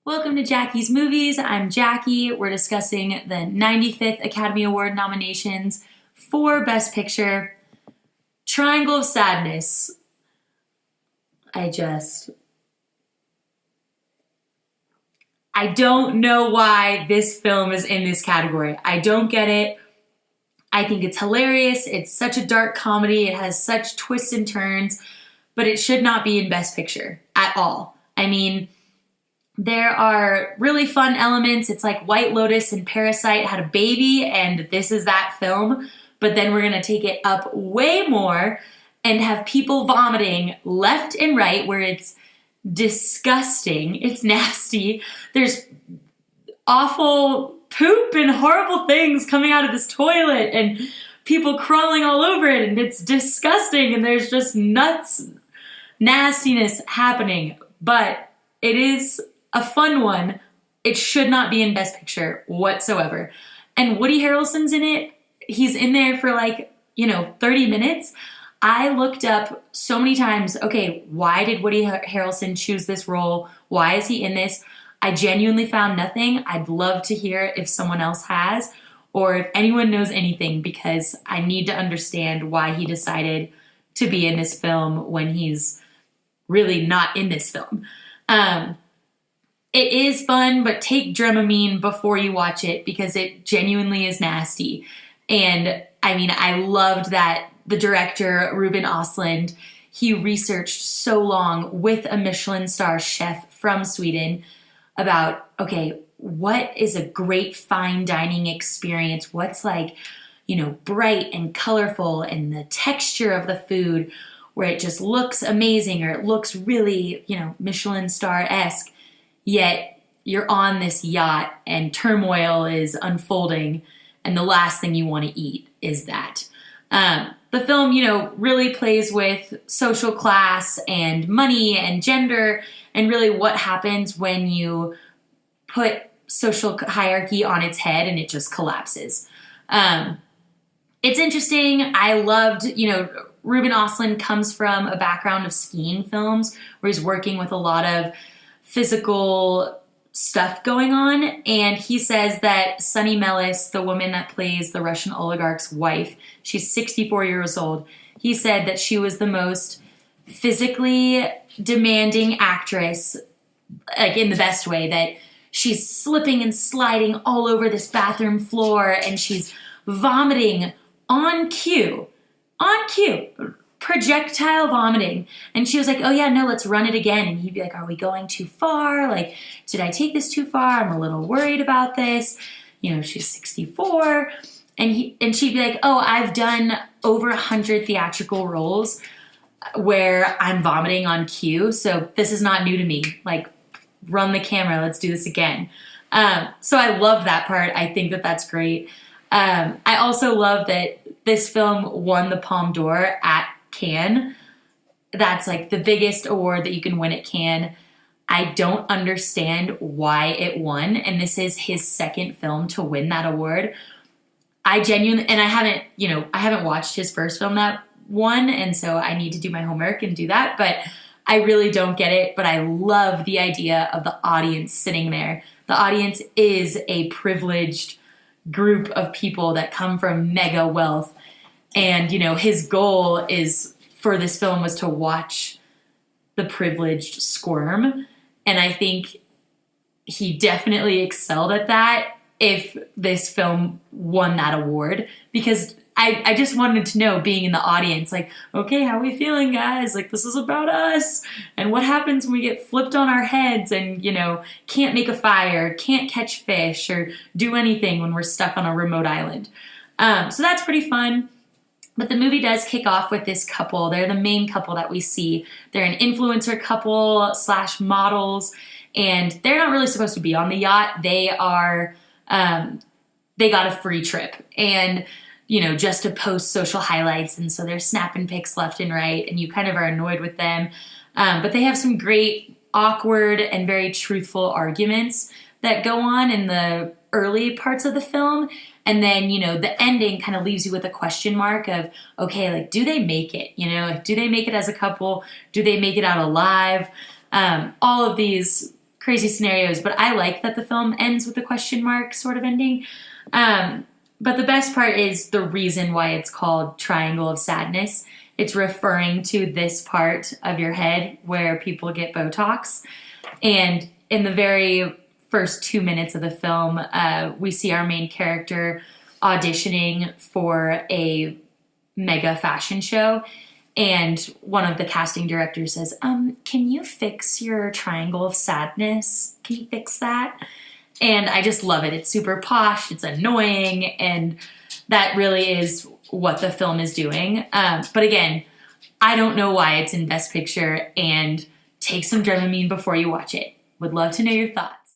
Welcome to Jackie's Movies. I'm Jackie. We're discussing the 95th Academy Award nominations for Best Picture. Triangle of Sadness. I don't know why this film is in this category. I don't get it. I think it's hilarious. It's such a dark comedy. It has such twists and turns, but it should not be in Best Picture at all. I mean, there are really fun elements. It's like White Lotus and Parasite had a baby, and this is that film. But then we're going to take it up way more and have people vomiting left and right where it's disgusting. It's nasty. There's awful poop and horrible things coming out of this toilet and people crawling all over it, and it's disgusting, and there's just nastiness happening. But it is a fun one. It should not be in Best Picture whatsoever. And Woody Harrelson's in it. He's in there for 30 minutes. I looked up so many times, okay, why did Woody Harrelson choose this role? Why is he in this? I genuinely found nothing. I'd love to hear if someone else has, or if anyone knows anything, because I need to understand why he decided to be in this film when he's really not in this film. It is fun, but take Dramamine before you watch it because it genuinely is nasty. And I mean, I loved that the director, Ruben Östlund, he researched so long with a Michelin star chef from Sweden about, okay, what is a great fine dining experience? What's bright and colorful, and the texture of the food where it just looks amazing, or it looks really, Michelin star-esque. Yet you're on this yacht and turmoil is unfolding, and the last thing you want to eat is that. The film, really plays with social class and money and gender, and really what happens when you put social hierarchy on its head and it just collapses. It's interesting. I loved, Ruben Östlund comes from a background of skiing films where he's working with a lot of physical stuff going on. And he says that Sunny Melis, the woman that plays the Russian oligarch's wife, she's 64 years old. He said that she was the most physically demanding actress, in the best way, that she's slipping and sliding all over this bathroom floor, and she's vomiting on cue, projectile vomiting. And she was like, oh yeah, no, let's run it again. And he'd be like, are we going too far? Did I take this too far? I'm a little worried about this. She's 64. And she'd be like, oh, I've done over 100 theatrical roles where I'm vomiting on cue. So this is not new to me. Run the camera. Let's do this again. So I love that part. I think that that's great. I also love that this film won the Palme d'Or at Cannes. That's the biggest award that you can win at Cannes. I don't understand why it won, and this is his second film to win that award. I haven't watched his first film that won, and so I need to do my homework and do that, but I really don't get it. But I love the idea of the audience sitting there. The audience is a privileged group of people that come from mega wealth. And, his goal for this film was to watch the privileged squirm. And I think he definitely excelled at that if this film won that award. Because I just wanted to know, being in the audience, okay, how are we feeling, guys? This is about us. And what happens when we get flipped on our heads and, can't make a fire, can't catch fish, or do anything when we're stuck on a remote island. So that's pretty fun. But the movie does kick off with this couple. They're the main couple that we see. They're an influencer couple / models, and they're not really supposed to be on the yacht. They are, they got a free trip, and, just to post social highlights. And so they're snapping pics left and right, and you kind of are annoyed with them. But they have some great, awkward, and very truthful arguments that go on in the early parts of the film. And then, the ending kind of leaves you with a question mark of, okay, do they make it? Do they make it as a couple? Do they make it out alive? All of these crazy scenarios, but I like that the film ends with a question mark sort of ending. But the best part is the reason why it's called Triangle of Sadness. It's referring to this part of your head where people get Botox. And in the very first 2 minutes of the film, we see our main character auditioning for a mega fashion show. And one of the casting directors says, can you fix your triangle of sadness? Can you fix that? And I just love it. It's super posh, it's annoying, and that really is what the film is doing. But again, I don't know why it's in Best Picture, and take some Dramamine before you watch it. Would love to know your thoughts.